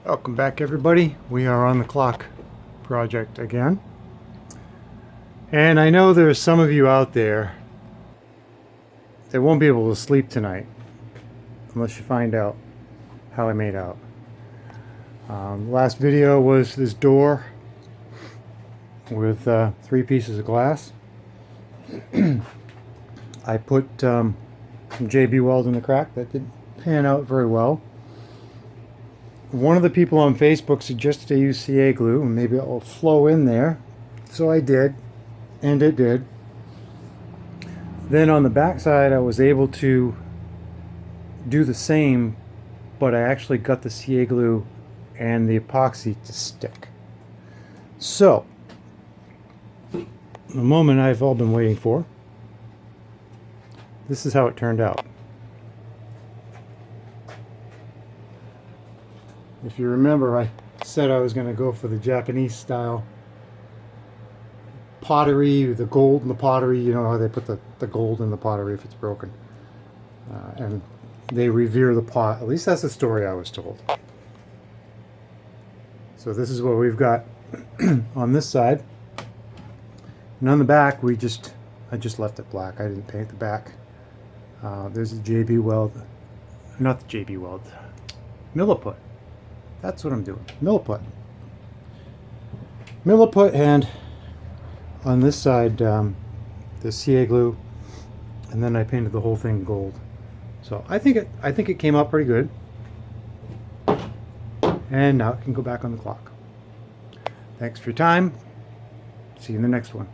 Welcome back, everybody. We are on the clock project again. And I know there's some of you out there that won't be able to sleep tonight unless you find out how I made out. Last video was this door with 3 pieces of glass. I put some JB weld in the crack. That didn't pan out very well. One of the people on Facebook suggested I use CA glue and maybe it will flow in there. So I did, and it did. Then on the back side I was able to do the same, but I actually got the CA glue and the epoxy to stick. So, the moment I've all been waiting for. This is how it turned out. If you remember, I said I was going to go for the Japanese style pottery, the gold in the pottery. You know how they put the gold in the pottery if it's broken. And they revere the pot. At least that's the story I was told. So this is what we've got on this side. And on the back, I just left it black. I didn't paint the back. There's a JB weld. Not the JB weld. Milliput. That's what I'm doing. Milliput. Milliput, and on this side, the CA glue, and then I painted the whole thing gold. So I think it came out pretty good. And now it can go back on the clock. Thanks for your time. See you in the next one.